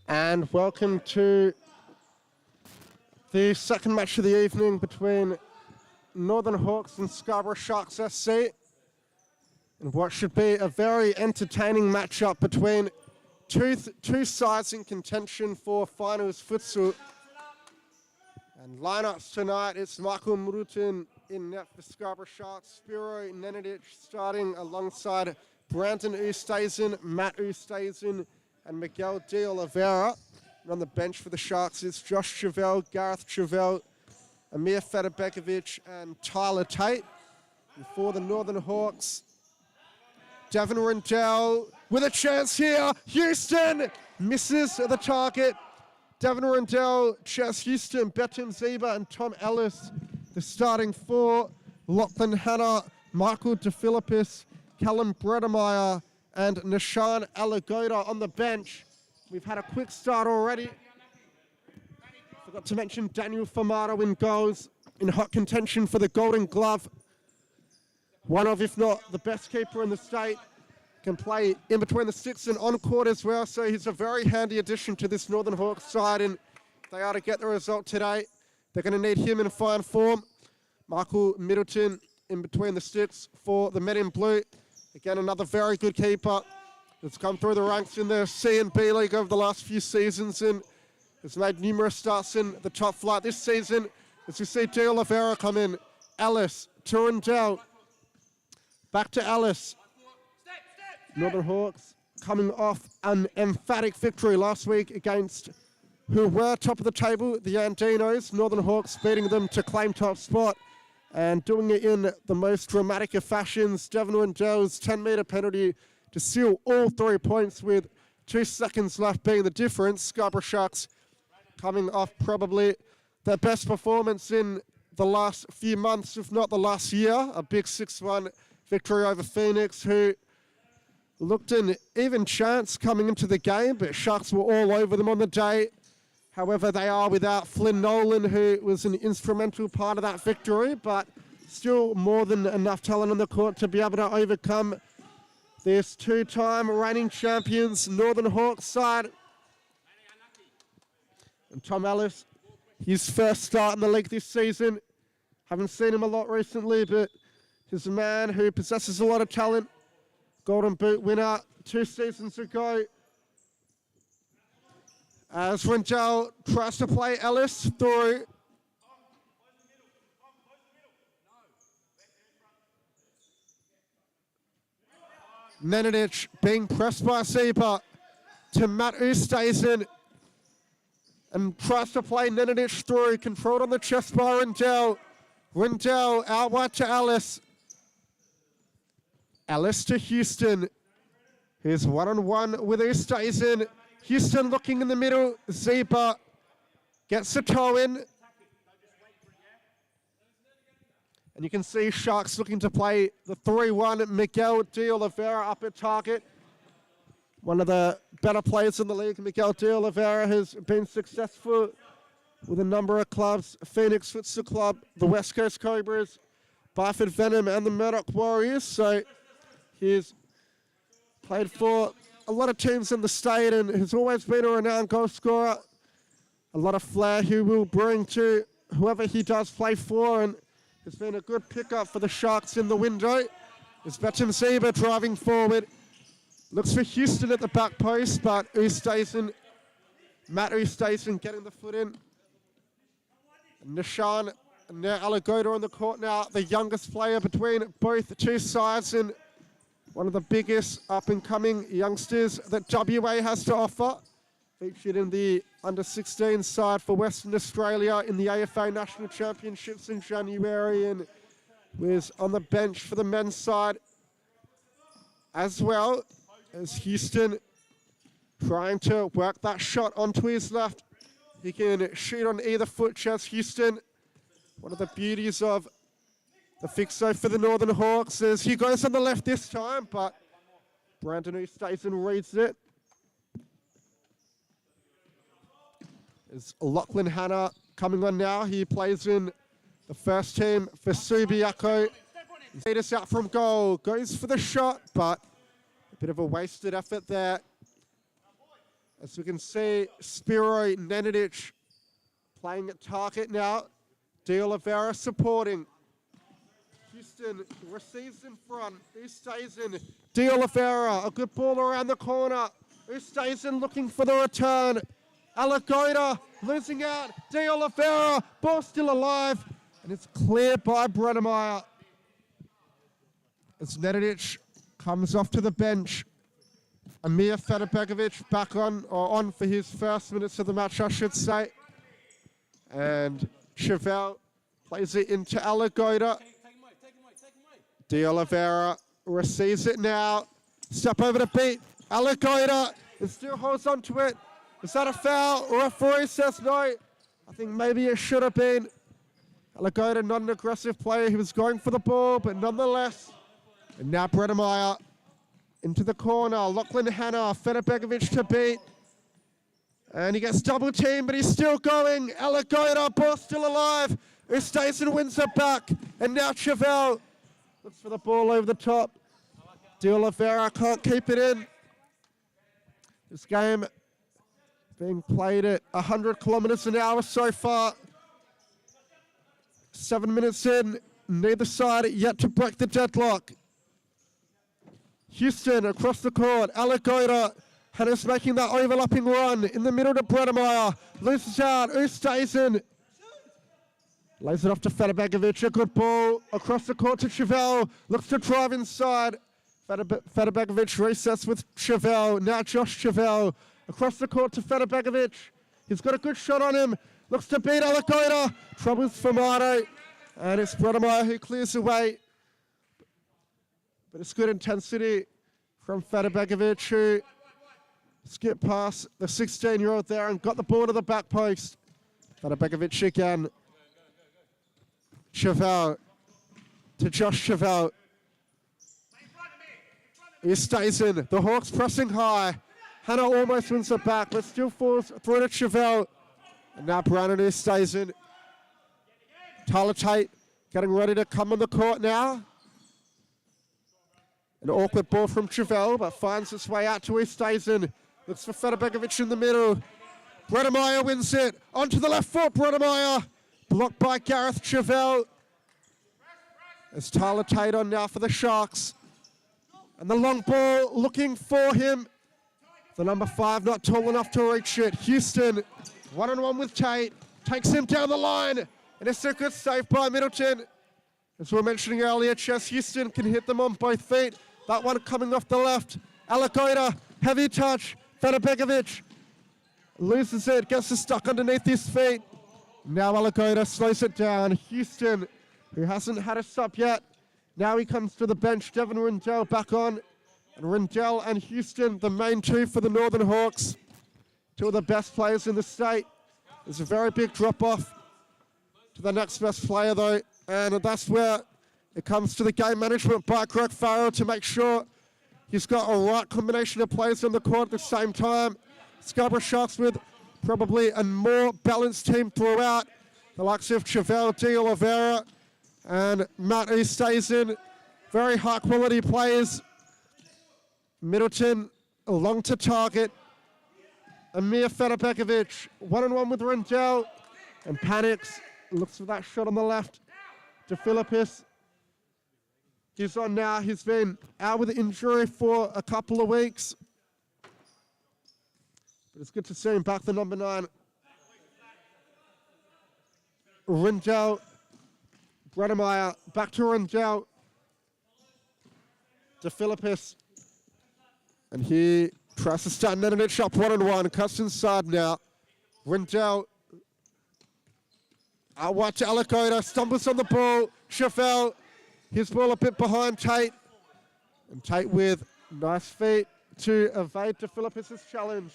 And welcome to the second match of the evening between Northern Hawks and Scarborough Sharks SC. And what should be a very entertaining matchup between two sides in contention for finals futsal. And lineups tonight, it's Michael Murutin in net for Scarborough Sharks, Spiro Nenadic starting alongside Brandon Ustazen, Matt Ustazen, and Miguel de Oliveira. And on the bench for the Sharks is Josh Chevelle, Gareth Chevelle, Amir Federbekovic, and Tyler Tate. And for the Northern Hawks, Devin Rindell with a chance here. Houston misses the target. Devin Rindell, Chess Houston, Betim Zeba, and Tom Ellis, the starting four. Lachlan Hanna, Michael DeFilippis, Callum Bredemeyer, and Nishan Alagoda on the bench. We've had a quick start already. Forgot to mention Daniel Formato in goals, in hot contention for the Golden Glove. One of, if not the best keeper in the state. Can play in between the sticks and on court as well, so he's a very handy addition to this Northern Hawks side, and if they are to get the result today, they're going to need him in fine form. Michael Middleton in between the sticks for the Men in Blue. Again, another very good keeper that's come through the ranks in the C and B League over the last few seasons and has made numerous starts in the top flight this season. As we see De Oliveira come in, Ellis, Turandell, back to Ellis. Northern Hawks coming off an emphatic victory last week against who were top of the table, the Andinos. Northern Hawks beating them to claim top spot and doing it in the most dramatic of fashions. Devin Rindell's 10-metre penalty to seal all 3 points with 2 seconds left being the difference. Scarborough Sharks coming off probably their best performance in the last few months, if not the last year. A big 6-1 victory over Phoenix, who looked an even chance coming into the game, but Sharks were all over them on the day. However, they are without Flynn Nolan, who was an instrumental part of that victory, but still more than enough talent on the court to be able to overcome this two-time reigning champions Northern Hawks side. And Tom Ellis, his first start in the league this season. Haven't seen him a lot recently, but he's a man who possesses a lot of talent. Golden Boot winner 2 seasons ago. As Rindell tries to play Ellis through. Nenadic being pressed by Zeba to Matt Ustazen. And tries to play Nenadic through, controlled on the chest by Rindell. Rindell out wide to Ellis. Ellis to Houston. Here's one-on-one with Ustazen. Houston looking in the middle. Zeba gets the toe in. And you can see Sharks looking to play the 3-1. Miguel de Oliveira up at target. One of the better players in the league. Miguel de Oliveira has been successful with a number of clubs. Phoenix Futsal Club, the West Coast Cobras, Barford Venom, and the Murdoch Warriors. So he's played for a lot of teams in the state and has always been a renowned goal scorer. A lot of flair he will bring to whoever he does play for, and has been a good pickup for the Sharks in the window. It's Betim Zeba driving forward. Looks for Houston at the back post, but Matt Ustazen getting the foot in. Nishan Alagoda on the court now, the youngest player between both two sides and one of the biggest up-and-coming youngsters that WA has to offer. Featured in the under-16 side for Western Australia in the AFA National Championships in January, and was on the bench for the men's side as well as Houston trying to work that shot onto his left. He can shoot on either foot, Chess Houston. One of the beauties of the fixo for the Northern Hawks is he goes on the left this time, but Brandon Ustazen reads it. Is Lachlan Hanna coming on now. He plays in the first team for Subiaco. Lead us out from goal. Goes for the shot, but a bit of a wasted effort there. As we can see, Spiro Nenadic playing at target now. De Oliveira supporting. Houston receives in front. Who stays in? De Oliveira, a good ball around the corner. Who stays in looking for the return? Alagoda losing out. De Oliveira, ball still alive. And it's cleared by Bredemeyer. As Nenadic comes off to the bench. Amir Fedibegovic back on for his first minutes of the match, I should say. And Chevelle plays it into Alagoda. De Oliveira receives it now. Step over the beat. Alagoda, and still holds on to it. Is that a foul? Referee says no. I think maybe it should have been. Alagoda, not an aggressive player. He was going for the ball, but nonetheless. And now Bredemeyer into the corner. Lachlan Hanna, Fedibegovic to beat. And he gets double teamed, but he's still going. Alagoda, ball still alive. Ustason wins it back. And now Chevelle looks for the ball over the top. De Oliveira can't keep it in. This game being played at 100 kilometers an hour so far. 7 minutes in, neither side yet to break the deadlock. Houston across the court, Alagoda, Hanna's making that overlapping run in the middle to Bredemeyer. Loses out, Ustason. Lays it off to Fedibegovic, a good ball across the court to Chevelle. Looks to drive inside. Fedibegovic resets with Chevelle. Now Josh Chevelle across the court to Fedibegovic. He's got a good shot on him. Looks to beat Alagoda. Troubles for Mardo. And it's Bredemeyer who clears away. But it's good intensity from Fedibegovic, who skipped past the 16-year-old there and got the ball to the back post. Fedibegovic again. Chevelle to Josh Chevelle. He stays in. The Hawks pressing high. Hanna almost wins it back, but still falls through to Chevelle. And now Brandon stays in. Tyler Tate getting ready to come on the court now. An awkward ball from Chevelle, but finds its way out to stays in. Looks for Fedibegovic in the middle. Bredemeyer wins it. Onto the left foot, Bredemeyer. Blocked by Gareth Chevelle. As Tyler Tate on now for the Sharks. And the long ball looking for him. The number 5 not tall enough to reach it. Houston, one-on-one with Tate. Takes him down the line. And it's a good save by Middleton. As we were mentioning earlier, Chess Houston can hit them on both feet. That one coming off the left. Alagoda, heavy touch. Fedibegovic loses it, gets it stuck underneath his feet. Now Alagoda slows it down. Houston, who hasn't had a sub yet. Now he comes to the bench. Devin Rindell back on. And Rindell and Houston, the main two for the Northern Hawks. Two of the best players in the state. There's a very big drop-off to the next best player, though. And that's where it comes to the game management by Greg Farrell to make sure he's got a right combination of players on the court at the same time. Scarborough Sharks with probably a more balanced team throughout. The likes of Chevelle, De Oliveira, and Matt Ustason. Very high-quality players. Middleton, along to target. Amir Fedibegovic, one-on-one with Rindell. And panics, looks for that shot on the left. To Philippus. He's on now. He's been out with injury for a couple of weeks. But it's good to see him back, the number 9. Rindell. Bredemeyer, back to Rindell. To Philippus. And he tries to start Nenadic up 1-on-1. Cuts inside now. Rindell. Out wide to Alagoda. Stumbles on the ball. Chevelle. His ball a bit behind Tate. And Tate with nice feet to evade to Philippus' challenge.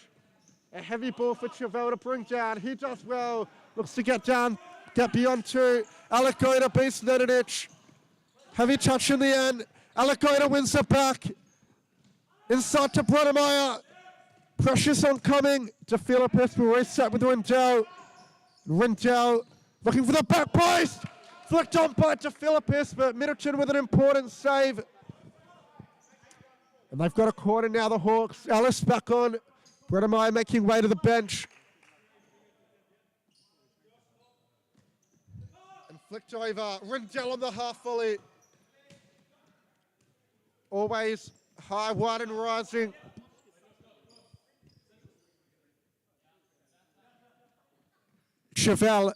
A heavy ball for Chevelle to bring down. He does well. Looks to get down. Get beyond 2. Alagoda beats Nenadic. Heavy touch in the end. Alagoda wins it back. Inside to Bredemeyer. Pressure's on coming. To Philippus will reset with Rindell. Rindell looking for the back post. Flicked on by to Philippus, but Middleton with an important save. And they've got a corner now, the Hawks. Ellis back on. Bredemeyer making way to the bench. And flicked over. Rindell on the half volley. Always high, wide and rising. Chevelle.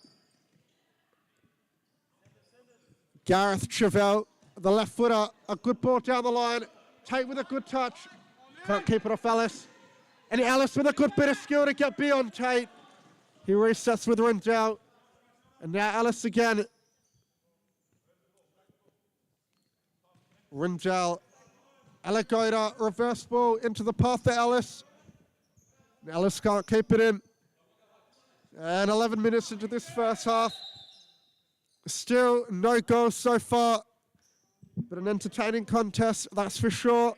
Gareth Chevelle, the left footer. A good ball down the line. Tate with a good touch. Can't keep it off Ellis. And Ellis with a good bit of skill to get beyond Tate. He resets with Rindell. And now Ellis again. Rindell. Alagoda, reverse ball into the path to Ellis. And Ellis can't keep it in. And 11 minutes into this first half. Still no goals so far. But an entertaining contest, that's for sure.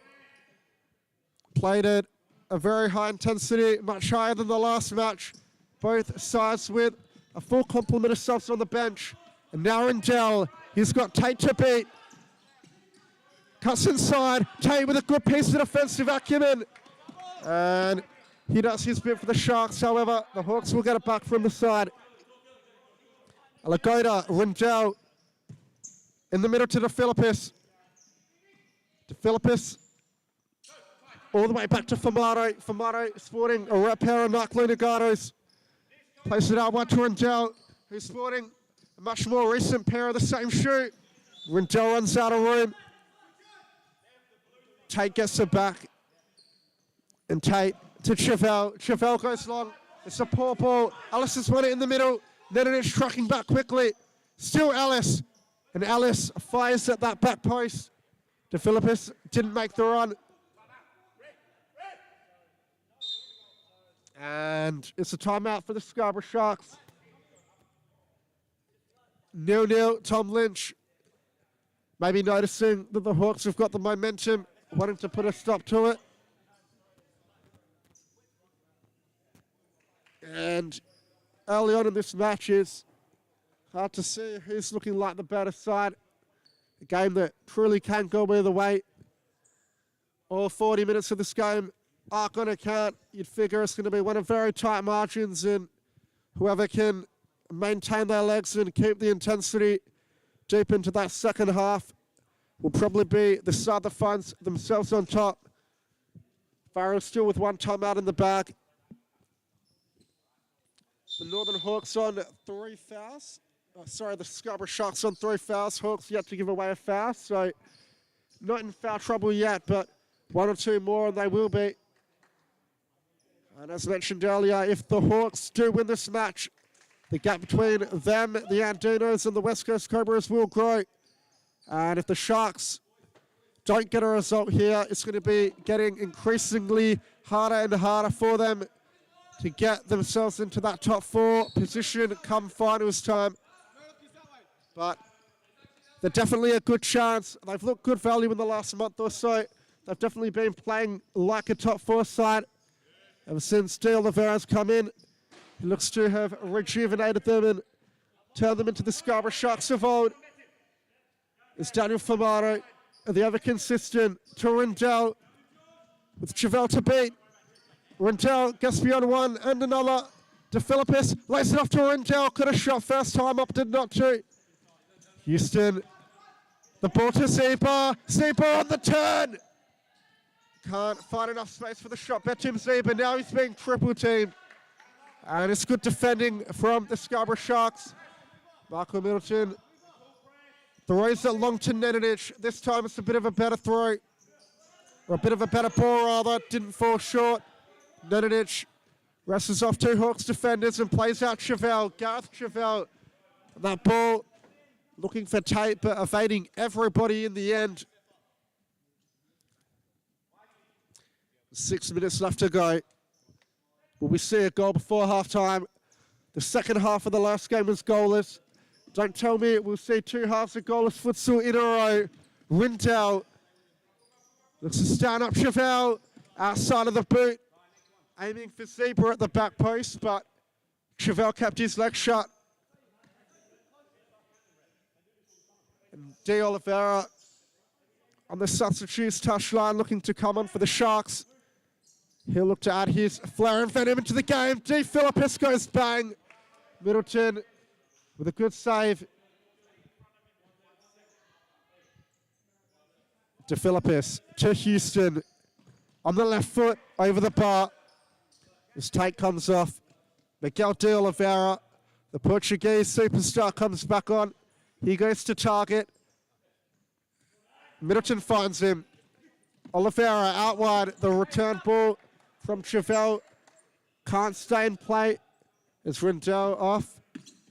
Played at a very high intensity, much higher than the last match. Both sides with a full complement of subs on the bench. And now Rindell, he's got Tate to beat. Cuts inside, Tate with a good piece of defensive acumen. And he does his bit for the Sharks, however, the Hawks will get it back from the side. Alagoda, Rindell, in the middle to De Philippis. De Philippis, all the way back to Famato. Famato sporting a rare pair of Nike Nagatos. Plays it out one to Rindell, who's sporting a much more recent pair of the same shoe. Rindell runs out of room. Tate gets it back. And Tate to Chevelle. Chevelle goes long. It's a poor ball. Ellis has won it in the middle. Then it's tracking back quickly. Still Ellis. And Ellis fires at that back post. De Philippis didn't make the run. And it's a timeout for the Scarborough Sharks. 0-0, Tom Lynch. Maybe noticing that the Hawks have got the momentum, wanting to put a stop to it. And early on in this match, it's hard to see who's looking like the better side. A game that truly can go either way. All 40 minutes of this game are going to count. You'd figure it's going to be one of very tight margins, and whoever can maintain their legs and keep the intensity deep into that second half will probably be the side that finds themselves on top. Farrell still with one timeout in the bag. The Northern Hawks on 3 fouls. The Scarborough Sharks on 3 fouls. Hawks yet to give away a foul, so not in foul trouble yet, but 1 or 2 more and they will be. And as mentioned earlier, if the Hawks do win this match, the gap between them, the Andinos, and the West Coast Cobras will grow. And if the Sharks don't get a result here, it's going to be getting increasingly harder and harder for them to get themselves into that top 4 position come finals time. But they're definitely a good chance. They've looked good value in the last month or so. They've definitely been playing like a top 4 side ever since De Oliveira's come in. He looks to have rejuvenated them and turned them into the Scarborough Sharks of old. It's Daniel Famato, the ever consistent to Rindell, with Chevelle to beat. Rindell gets beyond one and another. De Philippis lays it off to Rindell. Could have shot first time, opted not to. Houston, the ball to Zeba. Zeba on the turn. Can't find enough space for the shot. Betim Zeba, now he's being triple teamed. And it's good defending from the Scarborough Sharks. Michael Middleton throws it long to Nenadic. This time it's a bit of a better throw. Or a bit of a better ball, rather. Didn't fall short. Nenadic wrestles off 2 Hawks defenders and plays out Chevelle. Gareth Chevelle. That ball looking for Tate, but evading everybody in the end. 6 minutes left to go. Will we see a goal before halftime? The second half of the last game was goalless. Don't tell me we'll see 2 halves of goalless futsal in a row. Rindell looks to stand up Chevelle outside of the boot, aiming for Zebra at the back post, but Chevelle kept his leg shut. And De Oliveira on the substitutes touchline looking to come on for the Sharks. He'll look to add his flair and venom into the game. De Philippis goes bang. Middleton with a good save. De Philippis to Houston. On the left foot, over the bar. His take comes off. Miguel de Oliveira, the Portuguese superstar, comes back on. He goes to target. Middleton finds him. Oliveira out wide. The return ball from Chevelle. Can't stay in play. It's Rindell off.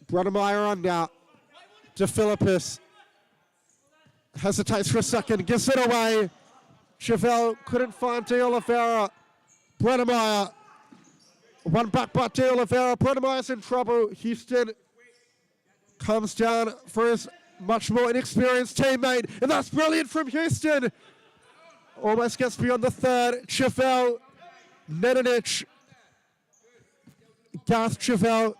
Brunnemeyer on now. De Philippis. Hesitates for a second. Gives it away. Chevelle couldn't find de Oliveira. Brunnemeyer. One back by de Oliveira. Brunnemeyer's in trouble. Houston comes down for his much more inexperienced teammate. And that's brilliant from Houston. Almost gets beyond the third. Chevelle. Nedinic. Gareth Chevelle.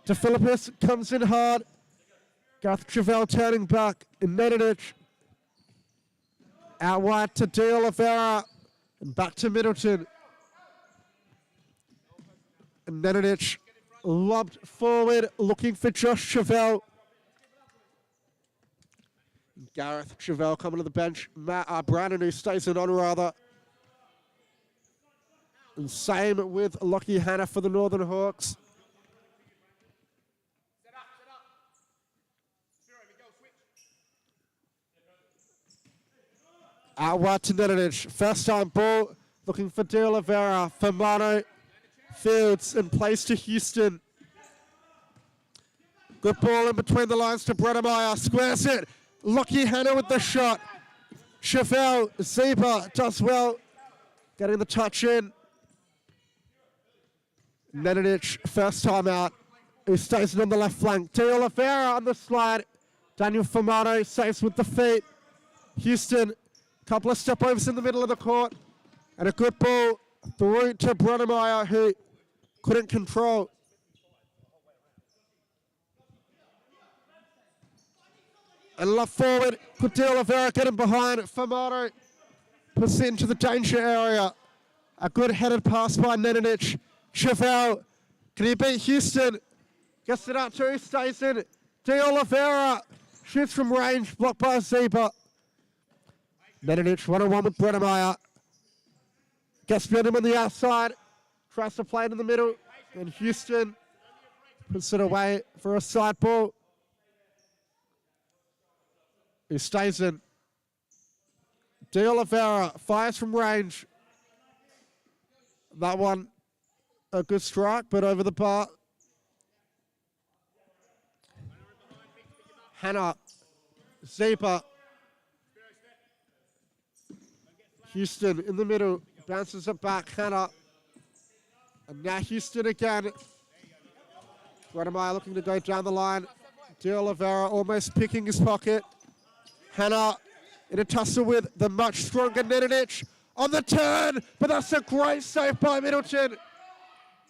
De Philippis comes in hard. Gareth Chevelle turning back. Nedinic. Out wide to de Oliveira. And back to Middleton. And Nedinic lobbed forward, looking for Josh Chevelle. Gareth Chevelle coming to the bench. Brandon, who stays in on rather. And same with Lockie Hanna for the Northern Hawks. Out wide to Nedinic. First time ball, looking for de Oliveira. Fermano fields and plays to Houston. Good ball in between the lines to Brunnemeyer. Squares it. Lockie Hanna with the shot. Chevelle, Zeba does well. Getting the touch in. Nedinic, first time out. Who stays in on the left flank. De Oliveira on the slide. Daniel Fermano saves with the feet. Houston, couple of step overs in the middle of the court. And a good ball through to Brunnemeyer, who couldn't control. And left forward, could de Oliveira get him behind. Fermano puts it into the danger area. A good headed pass by Nedinic. Chevelle, can he beat Houston? Gets it out to, stays in. De Oliveira shoots from range, blocked by Zeba. Nedinic 1-on-1 with Brunnemeyer. Gets beyond him on the outside. Tries to play it in the middle. And Houston puts it away for a side ball. He stays in. De Oliveira fires from range. That one, a good strike, but over the bar. Hanna. Zeba. Houston in the middle. Bounces it back. Hanna. And now Houston again. Brunnemeyer looking to go down the line. De Oliveira almost picking his pocket. Hanna in a tussle with the much stronger Nedinic on the turn, but that's a great save by Middleton.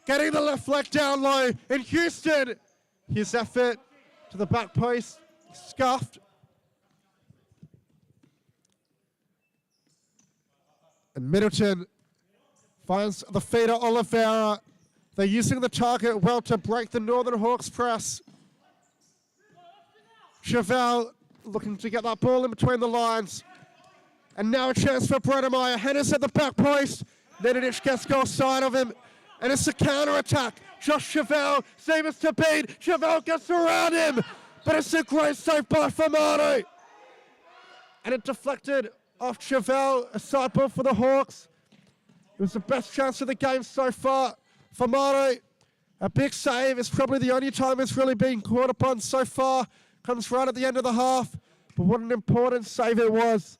Getting the left leg down low. In Houston, his effort to the back post, scuffed. And Middleton finds the feeder Oliveira. They're using the target well to break the Northern Hawks press. Chevelle looking to get that ball in between the lines. And now a chance for Brunnemeyer. Hennis at the back post. Nedinic gets goal side of him. And it's a counter-attack. Josh Chevelle, Zeba's to beat. Chevelle gets around him. But it's a great save by Fermano. And it deflected off Chevelle. A side ball for the Hawks. It was the best chance of the game so far. Fermano, a big save. It's probably the only time it's really been caught upon so far. Comes right at the end of the half. But what an important save it was.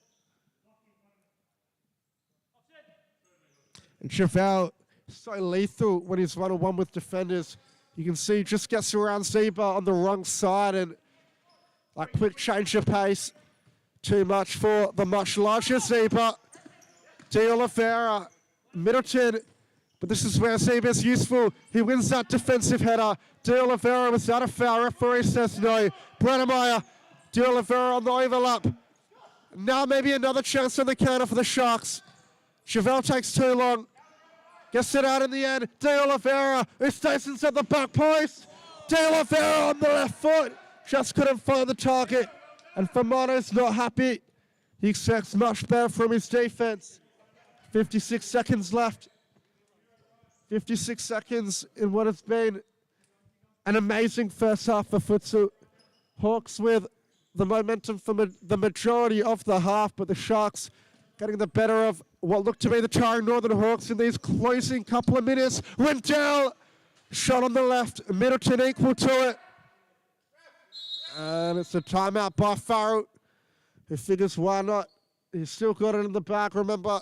And Chevelle, so lethal when he's 1-on-1 with defenders. You can see he just gets around Zeba on the wrong side and like quick change of pace. Too much for the much larger Zeba. De Oliveira, Middleton, but this is where Zeba is useful. He wins that defensive header. De Oliveira was out of foul. Referee says no. Brunnemeyer, De Oliveira on the overlap. Now maybe another chance on the counter for the Sharks. Chevelle takes too long. Gets it out in the end. De Oliveira, who stays inside the back post. De Oliveira on the left foot. Just couldn't find the target. And Famano's not happy. He expects much better from his defense. 56 seconds left. 56 seconds in what has been an amazing first half for futsal. Hawks with the momentum for the majority of the half, but the Sharks getting the better of what looked to be the tiring Northern Hawks in these closing couple of minutes. Rendell, shot on the left. Middleton equal to it. And it's a timeout by Farrell, who figures why not. He's still got it in the bag. Remember,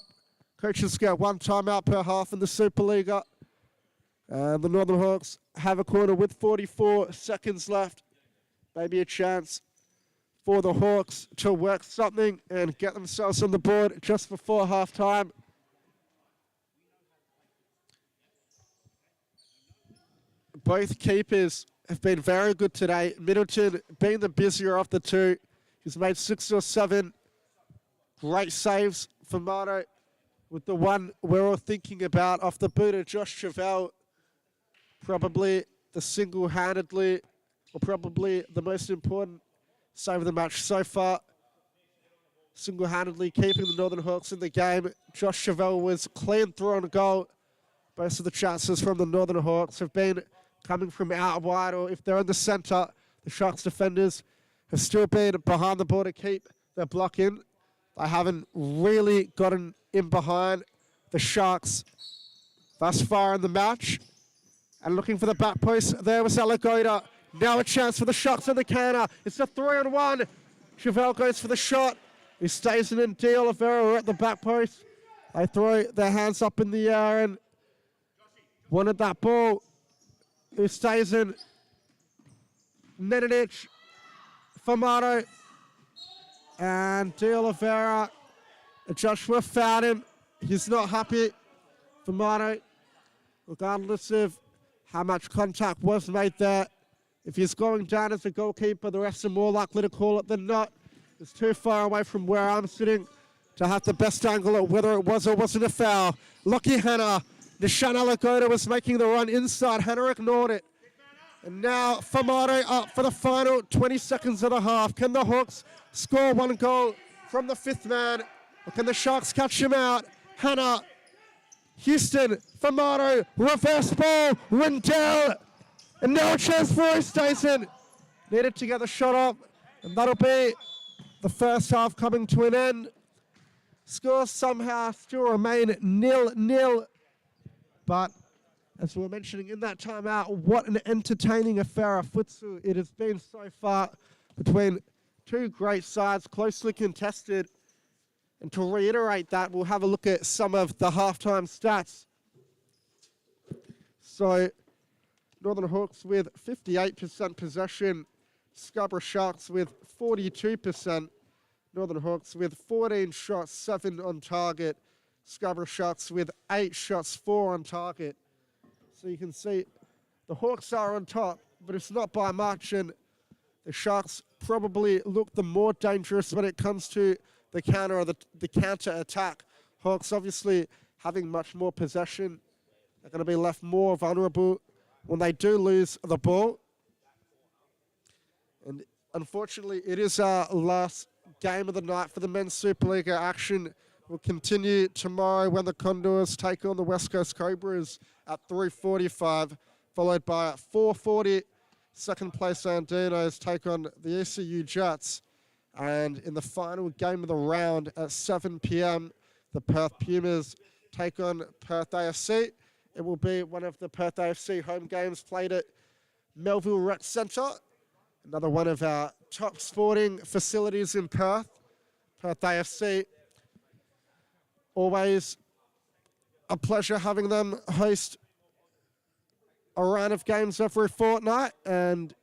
coaches get one timeout per half in the Supa-Liga. And the Northern Hawks have a corner with 44 seconds left. Maybe a chance for the Hawks to work something and get themselves on the board just before halftime. Both keepers have been very good today. Middleton being the busier of the two. He's made 6 or 7 great saves for Marto, with the one we're all thinking about off the boot of Josh Chevelle. Probably the single-handedly, or probably the most important save of the match so far. Single-handedly keeping the Northern Hawks in the game. Josh Chevelle was clean through on goal. Most of the chances from the Northern Hawks have been coming from out wide, or if they're in the centre, the Sharks defenders have still been behind the ball to keep their block in. They haven't really gotten in behind the Sharks thus far in the match. And looking for the back post, there was Alagoda. Now a chance for the Sharks on the counter. It's a 3-on-1. Chevelle goes for the shot. He stays in. De Oliveira at the back post. They throw their hands up in the air and wanted that ball. Who stays in? Nedinic, Famato, and De Oliveira. Joshua fouled him. He's not happy. Famato, regardless of how much contact was made there, if he's going down as a goalkeeper, the refs are more likely to call it than not. It's too far away from where I'm sitting to have the best angle at whether it was or wasn't a foul. Lucky Hannah. Nishan Alagoda was making the run inside. Hannah ignored it. And now Famato up for the final 20 seconds of the half. Can the Hawks score one goal from the fifth man? Or can the Sharks catch him out? Hannah, Houston, Famato, reverse ball, Rendell. And now a chance for Oosthuizen. Needed to get the shot up. And that'll be the first half coming to an end. Scores somehow still remain 0-0. But as we were mentioning in that timeout, what an entertaining affair of futsal it has been so far between two great sides, closely contested. And to reiterate that, we'll have a look at some of the halftime stats. So, Northern Hawks with 58% possession, Scarborough Sharks with 42%, Northern Hawks with 14 shots, 7 on target, Scarborough Sharks with 8 shots, 4 on target. So you can see the Hawks are on top, but it's not by much, and the Sharks probably look the more dangerous when it comes to the counter or the counter attack. Hawks obviously having much more possession. They're going to be left more vulnerable when they do lose the ball. And unfortunately, it is our last game of the night for the men's Supa-Liga action. Will continue tomorrow when the Condors take on the West Coast Cobras at 3:45, followed by at 4:40, second place Andinos take on the ECU Jets. And in the final game of the round at 7 p.m, the Perth Pumas take on Perth AFC. It will be one of the Perth AFC home games played at Melville Rec Centre, another one of our top sporting facilities in Perth. Perth AFC, always a pleasure having them host a round of games every fortnight, and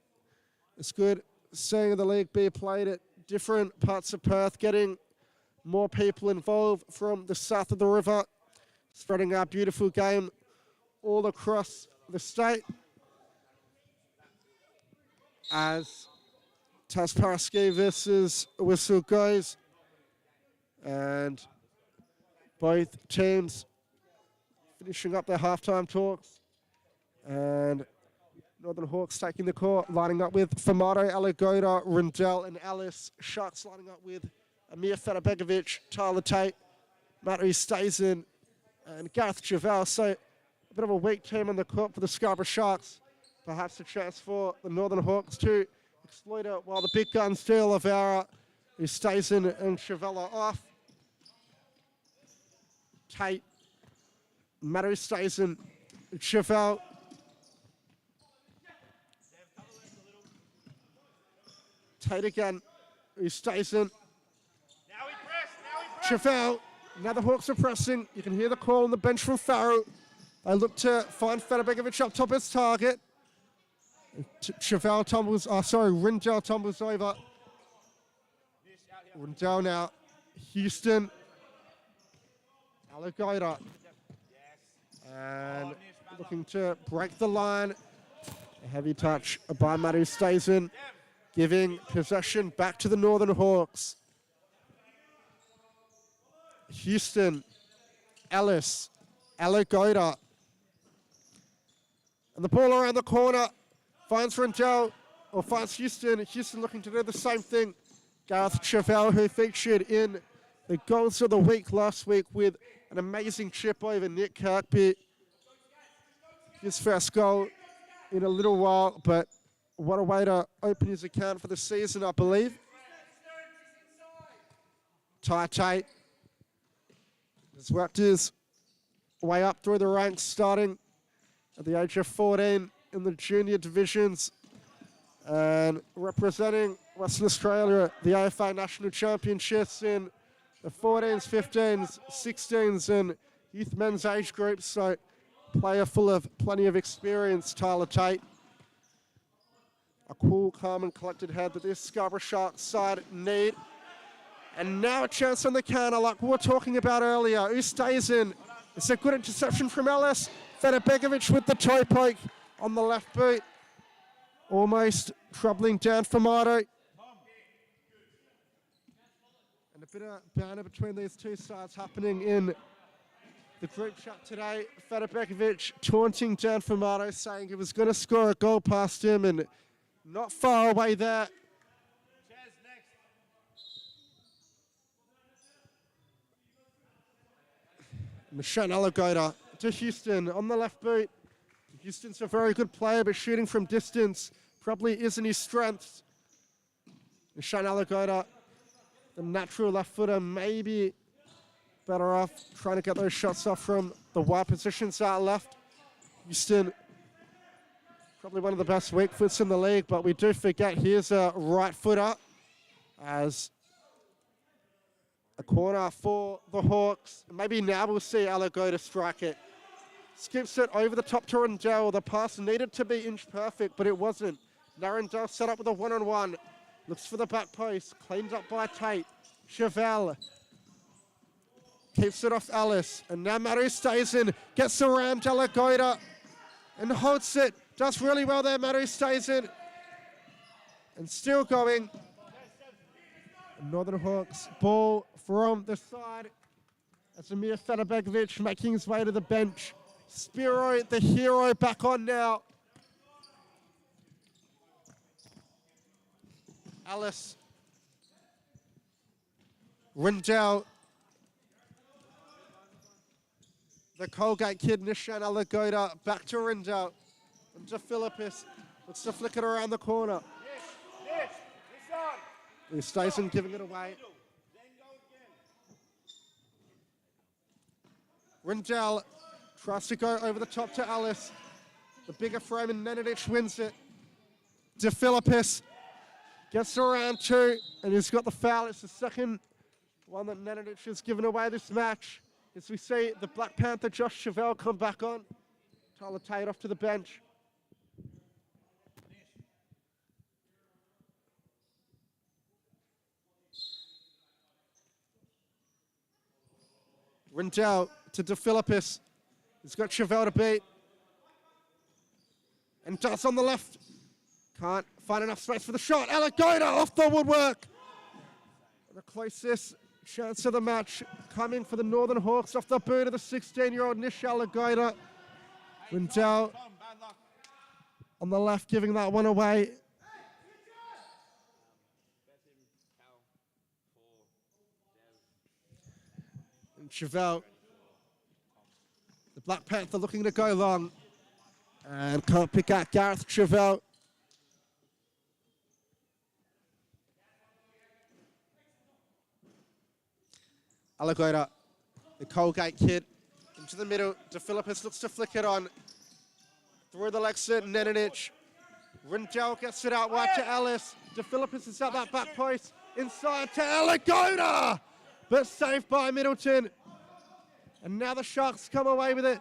it's good seeing the league be played at different parts of Perth, getting more people involved from the south of the river, spreading our beautiful game all across the state. As Tasparaski versus whistle goes, and both teams finishing up their halftime talks. And Northern Hawks taking the court, lining up with Famato, Alagoda, Rindell, and Alice. Sharks lining up with Amir Fedibegovic, Tyler Tate, Matthew Stazen, and Gareth Javel. So a bit of a weak team on the court for the Scarborough Sharks. Perhaps a chance for the Northern Hawks to exploit it while the big guns do. Oliveira, Stazen, and Javel are off. Tate, Matthew Stazen, Javel. Tate again, Stazen. Chevelle, now the Hawks are pressing. You can hear the call on the bench from Farrow. They look to find Fedibegovic up top as target. Chevelle tumbles, Rindell tumbles over. Rindell now, Houston. Alagoda. And looking to break the line. A heavy touch by Matthew Stazen, giving possession back to the Northern Hawks. Houston, Ellis, Alagoda. And the ball around the corner finds Rindell, or finds Houston. Houston looking to do the same thing. Gareth Chevelle, who featured in the goals of the week last week with an amazing chip over Nick Kirkby. His first goal in a little while, but what a way to open his account for the season, I believe. Tate has worked his way up through the ranks, starting at the age of 14 in the junior divisions and representing Western Australia at the AFA National Championships in the 14s, 15s, 16s and youth men's age groups. So player full of plenty of experience, Tyler Tate. A cool, calm and collected head that this Scarborough Sharks side need. And now a chance on the counter like we were talking about earlier. Who stays in? It's a good interception from Ellis. Fedibegovic with the toe poke on the left boot. Almost troubling down Famato. And a bit of banter between these two sides happening in the group chat today. Fedibegovic taunting down Famato, saying he was going to score a goal past him and not far away there. Michelle Alagoda to Houston on the left boot. Houston's a very good player, but shooting from distance probably isn't his strength. Michelle Alagoda, the natural left footer, maybe better off trying to get those shots off from the wide positions out left. Houston, probably one of the best weak foots in the league, but we do forget here's a right footer as a corner for the Hawks. Maybe now we'll see Alagoda strike it. Skips it over the top to Rindell. The pass needed to be inch perfect, but it wasn't. Now Rindell set up with a one-on-one. Looks for the back post. Cleaned up by Tate. Chevelle keeps it off Alice. And now Matthew stays in. Gets around Alagoda and holds it. Does really well there, Matthew stays in. And still going. Northern Hawks ball from the side. That's Amir Fedibegovic making his way to the bench. Spiro, the hero, back on now. Alice. Rindell. The Colgate kid, Nishan Alagoda, back to Rindell. And to Philippus. Looks to flick it around the corner. He stays in, giving it away. Rindell tries to go over the top to Alice. The bigger frame and Nenadic wins it. De Philippus gets around two and he's got the foul. It's the second one that Nenadic has given away this match. As we see the Black Panther Josh Chevelle come back on. Tyler Tate off to the bench. Rindell to De Philippus. He's got Chevelle to beat. And does on the left. Can't find enough space for the shot. Alagoda off the woodwork. The closest chance of the match coming for the Northern Hawks off the boot of the 16-year-old Nish Alagoda. Rindell on the left giving that one away. And Chevelle, the Black Panther, looking to go long and can't pick out Gareth Chevelle. Alagoda, the Colgate kid, into the middle. DeFilippis looks to flick it on. Through the legs to Nenanic. Rindell gets it out wide to Ellis. DeFilippis is at that back post. Inside to Alagoda, but saved by Middleton. And now the Sharks come away with it.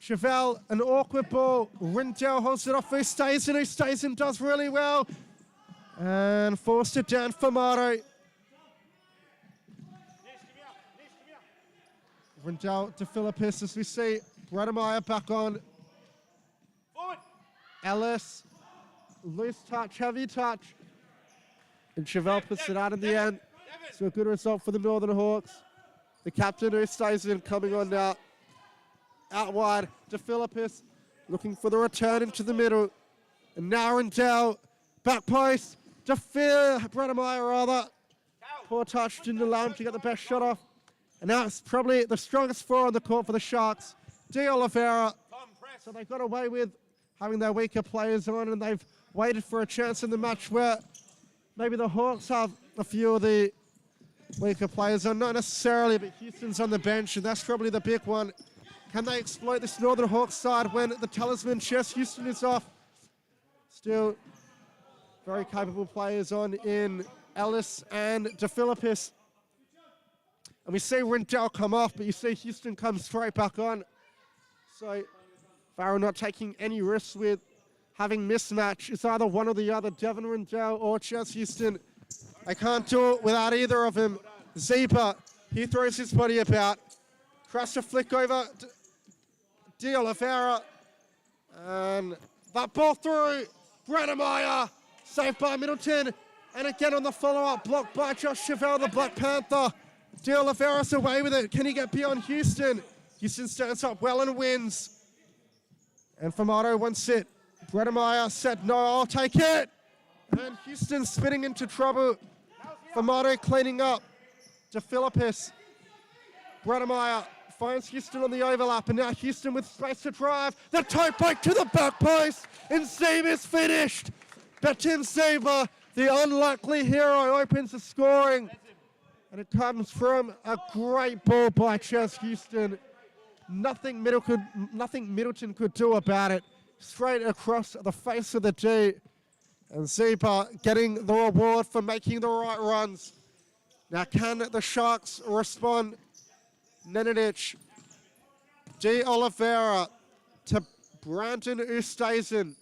Chevelle, an awkward ball. Rindell holds it off. Who stays in, does really well. And forced it down for Mato. Rindell to Philippis as we see Bredemeyer back on. Forward. Ellis, loose touch, heavy touch. And Chevelle puts it out in the end. So a good result for the Northern Hawks. The captain who stays in coming on now. Out wide to Philippis, looking for the return into the middle. And now Rindell, back post to Bredemeyer rather. Poor touch, didn't allow him to get the best shot off. And now it's probably the strongest four on the court for the Sharks. De Oliveira. So they got away with having their weaker players on, and they've waited for a chance in the match where maybe the Hawks have a few of the weaker players on. Not necessarily, but Houston's on the bench, and that's probably the big one. Can they exploit this Northern Hawks side when the talisman Chess Houston is off? Still very capable players on in Ellis and DeFilippis. And we see Rindell come off, but you see Houston come straight back on. So Farrell not taking any risks with having mismatch. It's either one or the other, Devin Rindell or Chess Houston. They can't do it without either of them. Zepa, he throws his body about. Tries to flick over De Oliveira. And that ball through. Bredemeyer, saved by Middleton. And again on the follow-up, blocked by Josh Chevelle, the Black Panther. De Oliveira's away with it. Can he get beyond Houston? Houston stands up well and wins. And Famato wants it. Bredemeyer said, no, I'll take it. And Houston spinning into trouble. Famato cleaning up. To Philippis. Bredemeyer finds Houston on the overlap. And now Houston with space to drive. The toe poke to the back post. And Zeeb is finished. Betim Zeeba, the unlikely hero, opens the scoring. And it comes from a great ball by Chess Houston. Nothing Middleton could do about it. Straight across the face of the D. And Zeeba getting the reward for making the right runs. Now can the Sharks respond? Nenanic, De Oliveira to Brandon Ustazen.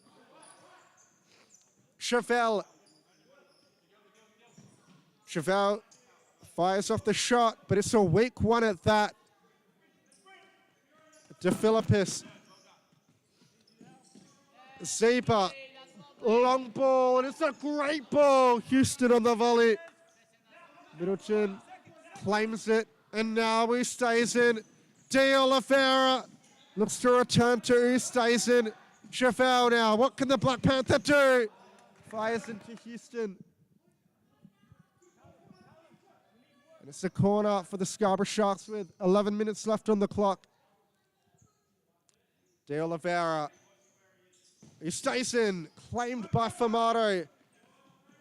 Chevelle fires off the shot, but it's a weak one at that. DeFilippis. Zeeba, long ball, and it's a great ball. Houston on the volley. Middleton claims it, and now Ustazen. De Oliveira looks to return to Ustazen. Chevelle now, what can the Black Panther do? Fires into Houston. And it's a corner for the Scarborough Sharks with 11 minutes left on the clock. De Oliveira. Ustazen, claimed by Famato.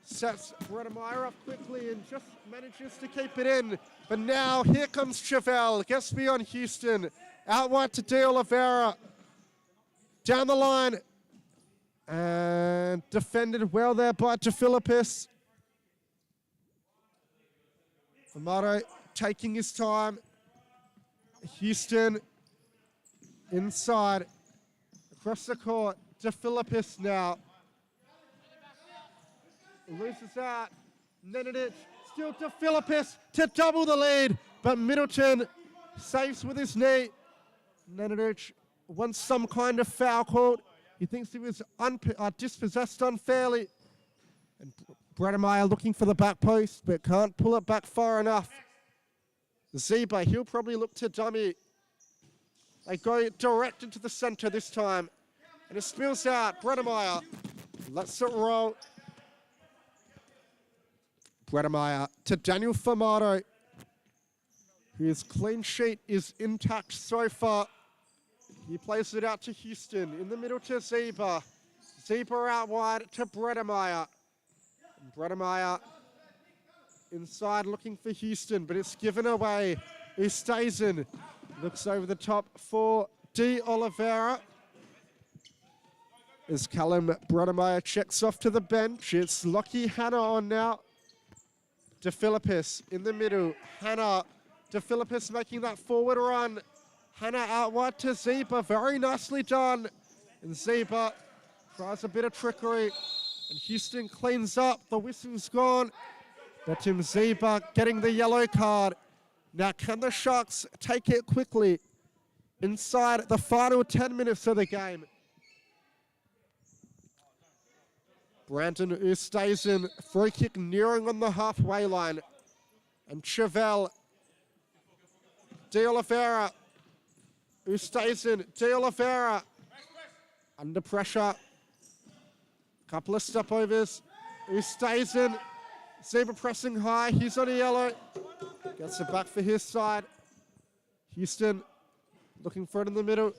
Sets Bredemeyer up quickly and just manages to keep it in. But now here comes Chevelle. Gets beyond Houston. Out wide to De Oliveira. Down the line. And defended well there by DeFilippis. Famato taking his time. Houston inside. Across the court. DeFilippis now. Loses out. Nenanic still DeFilippis to double the lead. But Middleton saves with his knee. Nenanic wants some kind of foul called. He thinks he was dispossessed unfairly. And Bredemeyer looking for the back post, but can't pull it back far enough. Zeba, he'll probably look to dummy. They go direct into the center this time. And it spills out. Bredemeyer lets it roll. Bredemeyer to Daniel Formato, whose clean sheet is intact so far. He plays it out to Houston. In the middle to Zeba. Zeba out wide to Bredemeyer. Bredemeyer inside looking for Houston, but it's given away. Ustazen looks over the top for De Oliveira. As Callum Bredemeyer checks off to the bench, it's Lockie Hanna on now. De Philippis in the middle. Hanna, De Philippis making that forward run. Hanna out wide to Zeba, very nicely done. And Zeba tries a bit of trickery. And Houston cleans up, the whistle's gone. Betim Zeba getting the yellow card. Now can the Sharks take it quickly inside the final 10 minutes of the game? Brandon Ustazen, free kick nearing on the halfway line. And Chevelle, De Oliveira, Ustazen, De Oliveira, under pressure. Couple of stepovers. Ustazen, Zeba pressing high, he's on a yellow. Gets it back for his side. Houston looking for it in the middle.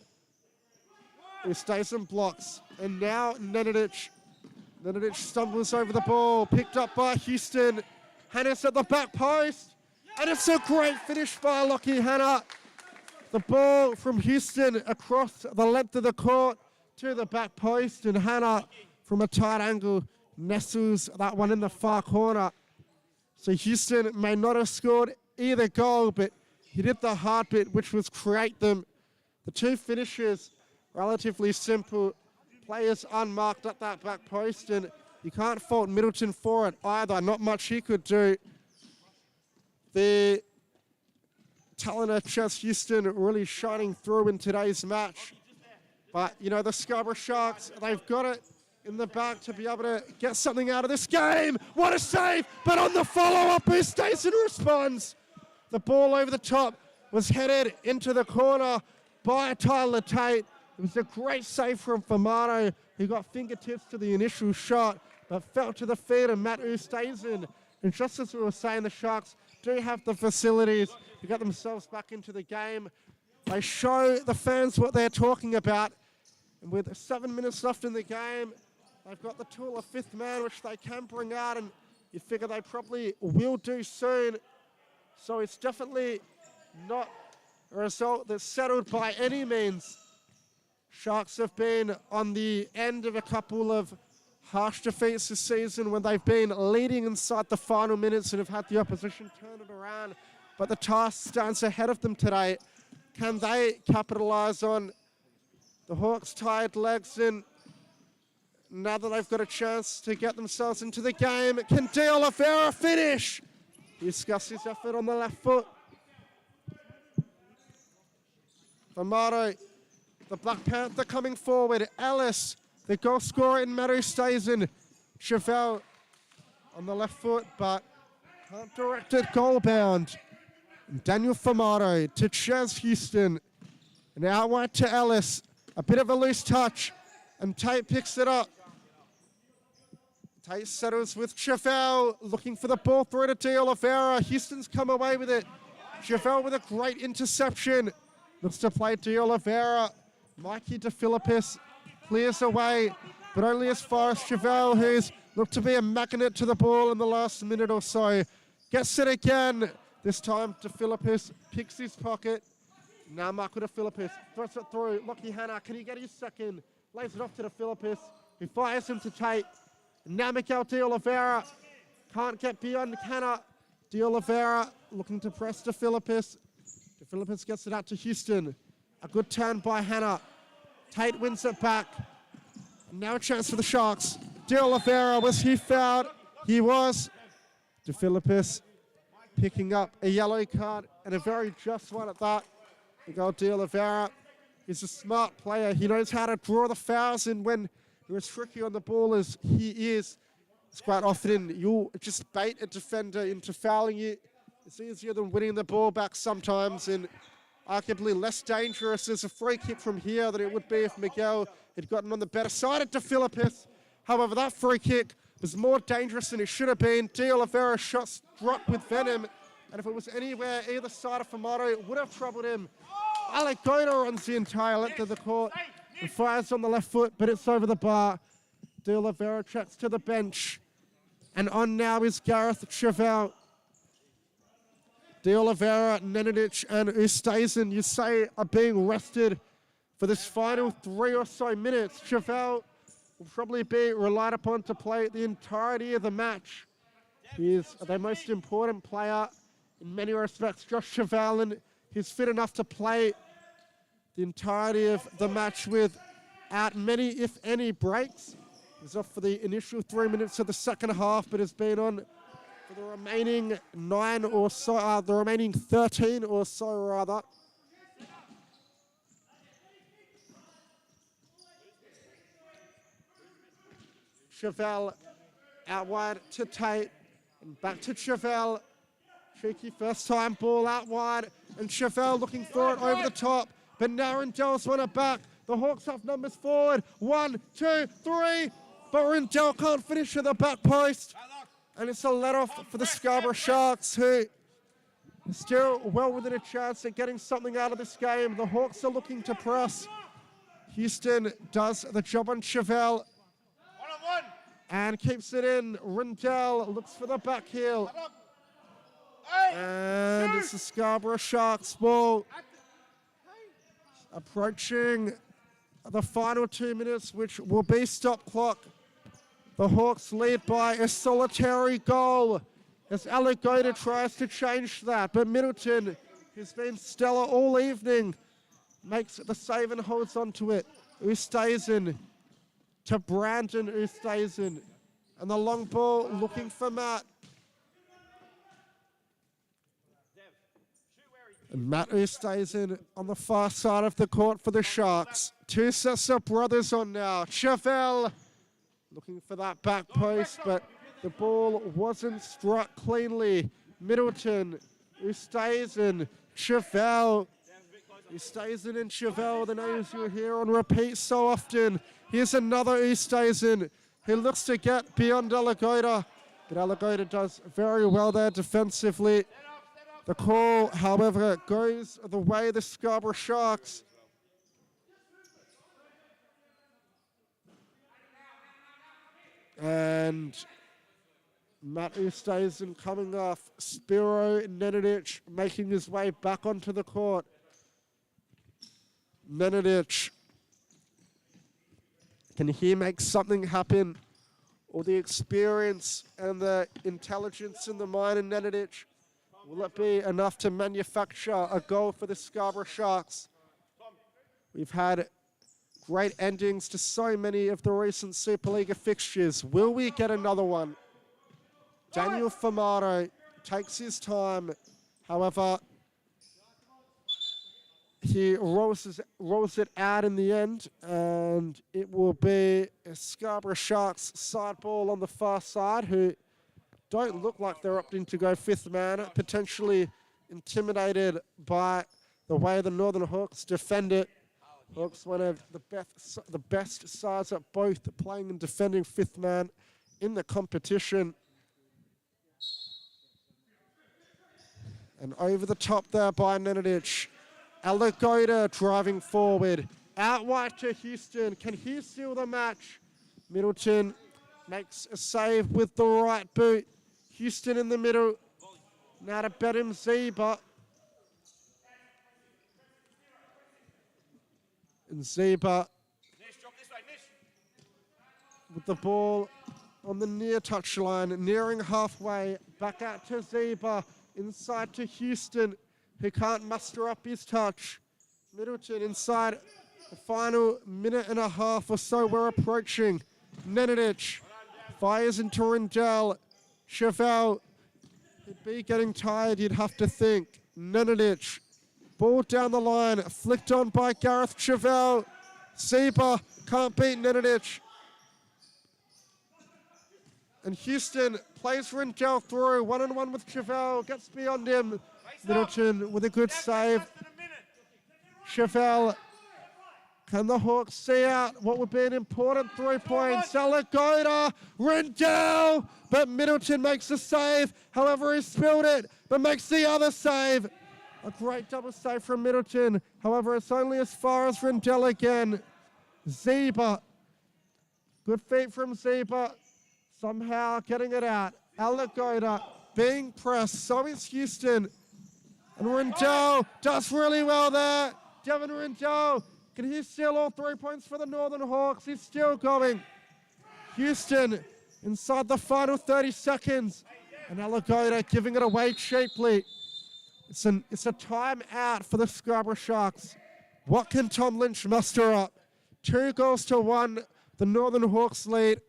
Ustazen blocks. And now Nenadic. Nenadic stumbles over the ball, picked up by Houston. Hanna's at the back post. And it's a great finish by Lockie Hanna. The ball from Houston across the length of the court to the back post. And Hanna, from a tight angle, nestles that one in the far corner. So Houston may not have scored either goal, but he did the hard bit, which was create them. The two finishes, relatively simple. Players unmarked at that back post, and you can't fault Middleton for it either. Not much he could do. The talent of Chess Houston really shining through in today's match. But, you know, the Scarborough Sharks, they've got it in the back to be able to get something out of this game. What a save! But on the follow-up, Ustazen responds. The ball over the top was headed into the corner by Tyler Tate. It was a great save from Formato, who got fingertips to the initial shot, but fell to the feet of Matt Ustazen. And just as we were saying, the Sharks do have the facilities to get themselves back into the game. They show the fans what they're talking about. And with 7 minutes left in the game, they've got the tool of fifth man, which they can bring out, and you figure they probably will do soon. So it's definitely not a result that's settled by any means. Sharks have been on the end of a couple of harsh defeats this season when they've been leading inside the final minutes and have had the opposition turn it around. But the task stands ahead of them today. Can they capitalize on the Hawks' tired legs, and now that they've got a chance to get themselves into the game, can De Oliveira finish? Discuss his effort on the left foot. Formato, the Black Panther coming forward. Ellis, the goal scorer in Matt Ustazen. Chevelle on the left foot, but can't direct it goal bound. Daniel Formato to Chaz Houston. And out wide to Ellis. A bit of a loose touch. And Tate picks it up. Tate settles with Chevelle, looking for the ball through to De Oliveira. Houston's come away with it. Chevelle with a great interception. Looks to play De Oliveira. Mikey De Philippis clears away, but only as far as Chevelle, who's looked to be a magnet to the ball in the last minute or so. Gets it again. This time De Philippis picks his pocket. Now Marco De Philippis throws it through. Lockie Hanna, can he get his second? Lays it off to De Philippis, who fires him to Tate. Now Miguel De Oliveira can't get beyond Hanna. De Oliveira looking to press De Philippis. De Philippis gets it out to Houston. A good turn by Hanna. Tate wins it back. Now a chance for the Sharks. De Oliveira, was he fouled? He was. De Philippis picking up a yellow card, and a very just one at that. Miguel De Oliveira is a smart player. He knows how to draw the fouls, and when he was tricky on the ball as he is, It's quite often you'll just bait a defender into fouling you. It's easier than winning the ball back sometimes, and arguably less dangerous as a free kick from here than it would be if Miguel had gotten on the better side of De Philippis. However, that free kick was more dangerous than it should have been. De Oliveira's shot struck with venom, and if it was anywhere either side of Famato, it would have troubled him. Alagoda runs the entire length of the court and fires on the left foot, but it's over the bar. De Oliveira tracks to the bench, and on now is Gareth Chevelle. De Oliveira, Nenadic, and Ustazen, you say, are being rested for this final 3 or so minutes. Chevelle will probably be relied upon to play the entirety of the match. He is the most important player in many respects. Josh Chevelle, and he's fit enough to play the entirety of the match without many, if any, breaks. He's off for the initial 3 minutes of the second half, but has been on for the remaining 9 or so, the remaining 13 or so rather. Chevelle out wide to Tate, and back to Chevelle. Cheeky first time ball out wide, and Chevelle looking for it over the top, but now Rindell's won it back. The Hawks have numbers forward. 1, 2, 3, but Rindell can't finish at the back post. And it's a let-off for the Scarborough Sharks, who are still well within a chance at getting something out of this game. The Hawks are looking to press. Houston does the job on Chevelle and keeps it in. Rindell looks for the back heel. And it's the Scarborough Sharks ball. Approaching the final 2 minutes, which will be stop clock. The Hawks lead by a solitary goal as Alagoda tries to change that. But Middleton, who's been stellar all evening, makes the save and holds on to it. Ustazen to Brandon Ustazen. And the long ball looking for Matt. And Matt Ustazen on the far side of the court for the Sharks. 2 sets of brothers on now. Chevelle looking for that back post, but the ball wasn't struck cleanly. Middleton, Ustazen, Chevelle. Ustazen and Chevelle, the names you hear on repeat so often. Here's another Ustazen who looks to get beyond Alagoda, but Alagoda does very well there defensively. The call, however, goes the way of the Scarborough Sharks. And Matt Ustazen coming off. Spiro Nenadic making his way back onto the court. Nenadic. Can he make something happen? Or the experience and the intelligence in the mind of Nenadic, will it be enough to manufacture a goal for the Scarborough Sharks? We've had great endings to so many of the recent Supa-Liga fixtures. Will we get another one? Daniel Famato takes his time. However, he rolls it out in the end, and it will be a Scarborough Sharks side ball on the far side, who don't look like they're opting to go 5th man, potentially intimidated by the way the Northern Hawks defend it. Hawks, one of the best sides at both playing and defending 5th man in the competition. And over the top there by Nenadic. Alagoda driving forward. Out wide to Houston. Can he seal the match? Middleton makes a save with the right boot. Houston in the middle. Now to Bedim Zeba. And Zeba with the ball on the near touchline, nearing halfway. Back out to Zeba. Inside to Houston, who can't muster up his touch. Middleton inside the final minute and a half or so we're approaching. Nenadic fires into Rindell. Chevelle, he'd be getting tired, you'd have to think. Nenadic, ball down the line, flicked on by Gareth Chevelle. Zeba can't beat Nenadic. And Houston plays Rendell through, one-on-one with Chevelle, gets beyond him. Middleton with a good save. Chevelle, can the Hawks see out what would be an important 3 points? Alagoda, Rendell, but Middleton makes the save. However, he spilled it, but makes the other save. A great double save from Middleton. However, it's only as far as Rendell again. Zeba, good feet from Zeba. Somehow getting it out. Alagoda being pressed. So is Houston. And Rendell does really well there. Devin Rendell, can he steal all 3 points for the Northern Hawks? He's still going. Houston inside the final 30 seconds. And Alagoda giving it away cheaply. It's a timeout for the Scarborough Sharks. What can Tom Lynch muster up? 2-1, the Northern Hawks lead.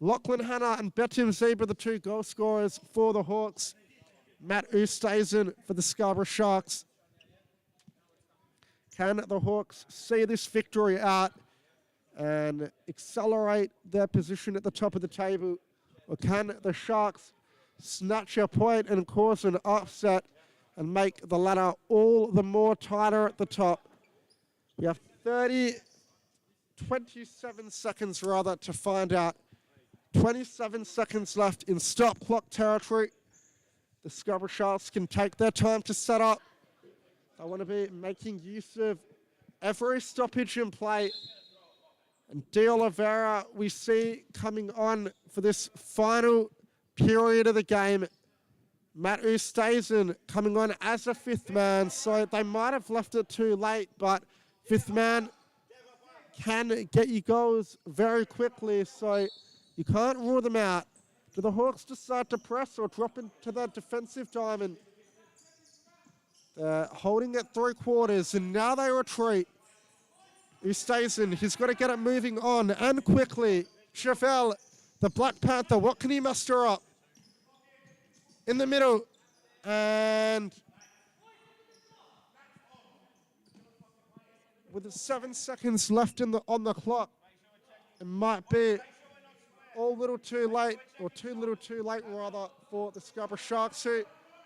Lachlan Hanna and Betim Zebra, the 2 goal scorers for the Hawks. Matt Oosthuizen for the Scarborough Sharks. Can the Hawks see this victory out and accelerate their position at the top of the table? Or can the Sharks snatch a point and cause an upset and make the ladder all the more tighter at the top? We have 27 seconds rather to find out. 27 seconds left in stop clock territory. The Scarborough Sharks can take their time to set up. They want to be making use of every stoppage in play. And De Oliveira, we see coming on for this final period of the game. Matt Oosthuizen coming on as a 5th man, so they might have left it too late, but 5th man can get you goals very quickly, so you can't rule them out. Do the Hawks decide to press or drop into their defensive diamond? They're holding at 3/4, and now they retreat. Oosthuizen, he's got to get it moving on, and quickly. Chevelle, the Black Panther, what can he muster up? In the middle, and with 7 seconds left on the clock, it might be all little too late, or too little too late rather, for the Scarborough Sharks, who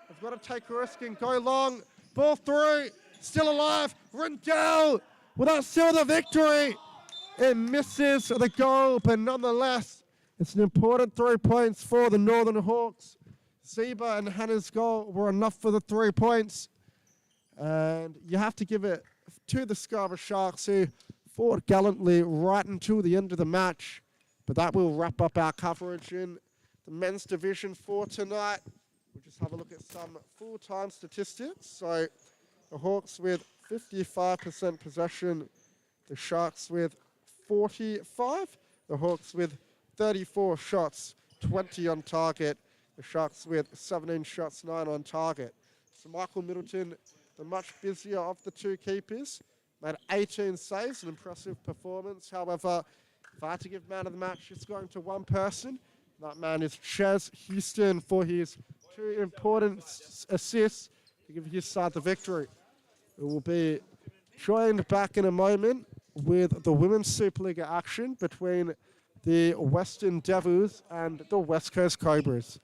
have got to take a risk and go long. Ball through, still alive. Rendell without still the victory. It misses the goal, but nonetheless, it's an important 3 points for the Northern Hawks. Zeba and Hannah's goal were enough for the 3 points. And you have to give it to the Scarborough Sharks, who fought gallantly right until the end of the match. But that will wrap up our coverage in the men's division for tonight. We'll just have a look at some full-time statistics. So the Hawks with 55% possession, the Sharks with 45, the Hawks with 34 shots, 20 on target, the Sharks with 17 shots, 9 on target. So Michael Middleton, the much busier of the 2 keepers, made 18 saves, an impressive performance. However, if I had to give man of the match, it's going to one person. That man is Ches Houston for his 2 important assists to give his side the victory. We will be joined back in a moment with the Women's Supa-Liga action between the Western Devils and the West Coast Cobras.